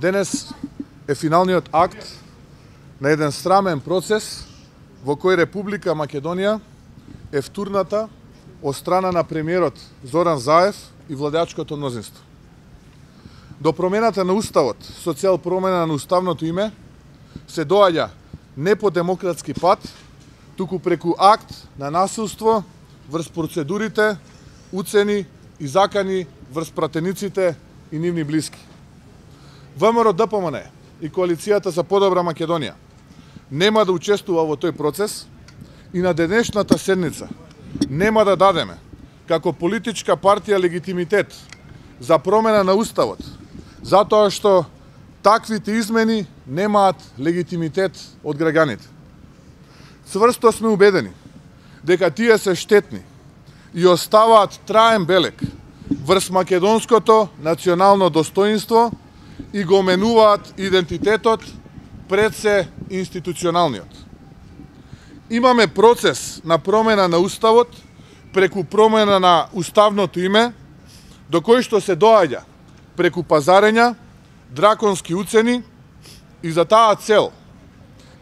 Денес е финалниот акт на еден срамен процес во кој Република Македонија е втурната од страна на премиерот Зоран Заев и владеачкото мнозинство. До промената на Уставот со цел промена на уставното име се доаѓа не по демократски пат, туку преку акт на насилство врз процедурите, уцени и закани врз пратениците и нивни блиски. ВМРО-ДПМН и Коалицијата за подобра Македонија нема да учествува во тој процес и на денешната седница нема да дадеме како политичка партија легитимитет за промена на Уставот, затоа што таквите измени немаат легитимитет од граѓаните. Цврсто сме убедени дека тие се штетни и оставаат траен белег врз македонското национално достоинство и го менуваат идентитетот пред се институционалниот. Имаме процес на промена на Уставот преку промена на уставното име, до кој што се доаѓа преку пазарења, драконски уцени и за таа цел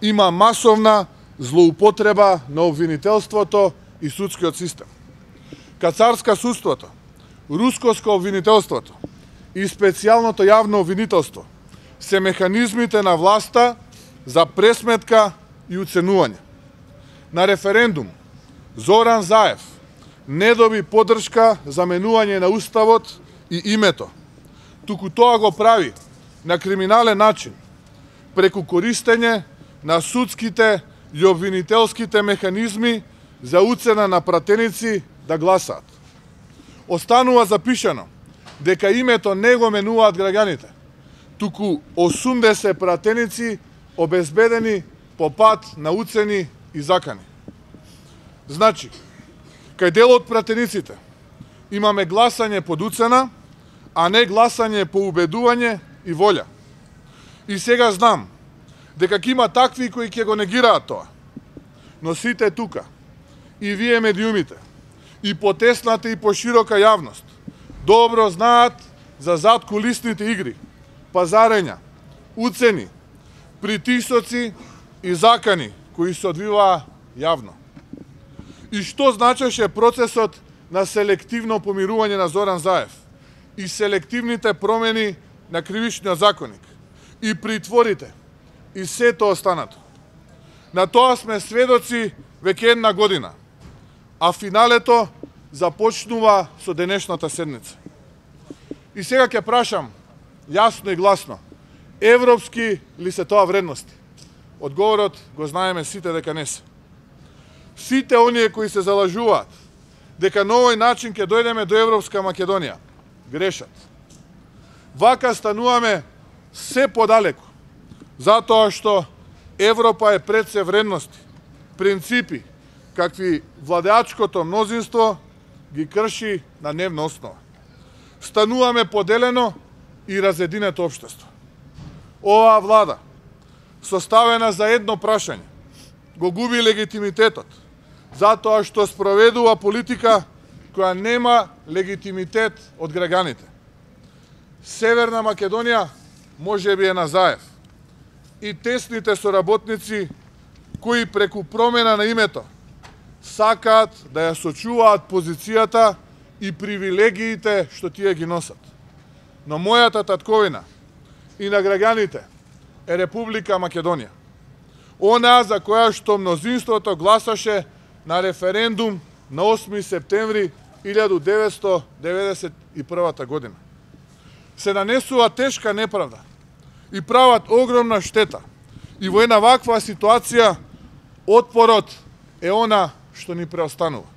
има масовна злоупотреба на обвинителството и судскиот систем. Кацарска судството, рускоско обвинителството и специјалното јавно обвинителство се механизмите на власта за пресметка и уценување. На референдум Зоран Заев не доби поддршка за менување на Уставот и името, туку тоа го прави на криминален начин, преку користење на судските и обвинителските механизми за уцена на пратеници да гласаат. Останува запишано дека името не го менуваат граѓаните, туку 80 пратеници обезбедени по пат на уцени и закани. Значи, кај дел од пратениците имаме гласање под уцена, а не гласање по убедување и волја. И сега знам дека ќе има такви кои ќе го негираат тоа. Но сите тука, и вие медиумите, и потесната и поширока јавност, добро знаат за задкулисните игри, пазарења, уцени, притисоци и закани кои се одвиваа јавно. И што значеше процесот на селективно помирување на Зоран Заев и селективните промени на кривичниот законник и притворите и сето останато. На тоа сме сведоци веќе една година, а финалето започнува со денешната седница. И сега ќе прашам јасно и гласно, европски ли се тоа вредности? Одговорот го знаеме сите дека не се. Сите оние кои се залажуваат дека на овој начин ќе дојдеме до Европска Македонија, грешат. Вака стануваме се подалеку, затоа што Европа е пред се вредности, принципи, какви владеачкото мнозинство ги крши на дневна основа. Стануваме поделено и разединето општество. Оваа влада, составена за едно прашање, го губи легитимитетот, затоа што спроведува политика која нема легитимитет од граѓаните. Северна Македонија може би е на Заев и тесните соработници кои преку промена на името сакаат да ја сочуваат позицијата и привилегиите што тие ги носат. Но мојата татковина и на граѓаните е Република Македонија. Онаа за која што мнозинството гласаше на референдум на 8 септември 1991 година. Се нанесува тешка неправда и прават огромна штета. И во една ваква ситуација отпорот е она што ни преостанува.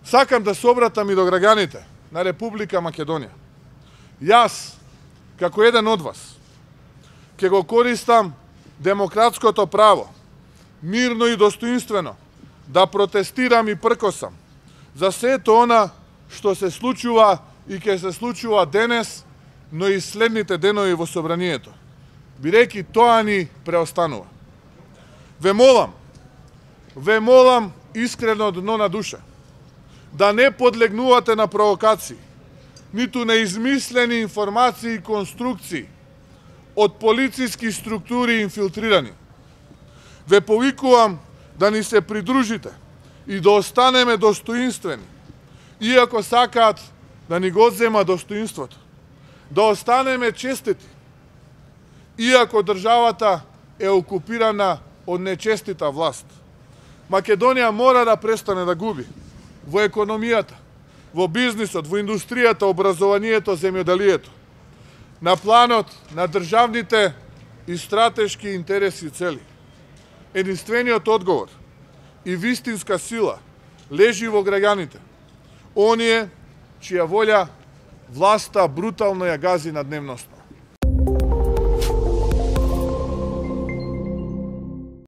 Сакам да се обратам и до граѓаните на Република Македонија. Јас, како еден од вас, ќе го користам демократското право, мирно и достоинствено, да протестирам и пркосам за сето она што се случува и ќе се случува денес, но и следните денови во собранието, бидејќи тоа ни преостанува. Ве молам искрено од дно на душа, да не подлегнувате на провокации, ниту на измислени информации и конструкции, од полициски структури инфилтрирани. Ве повикувам да ни се придружите и да останеме достоинствени, иако сакаат да ни го зема достоинството. Да останеме честити, иако државата е окупирана од нечестита власт. Македонија мора да престане да губи во економијата, во бизнисот, во индустријата, образованието, земјоделието, на планот на државните и стратешки интереси и цели. Единствениот одговор и вистинска сила лежи во граѓаните, оние чија волја власта брутално ја гази на дневност.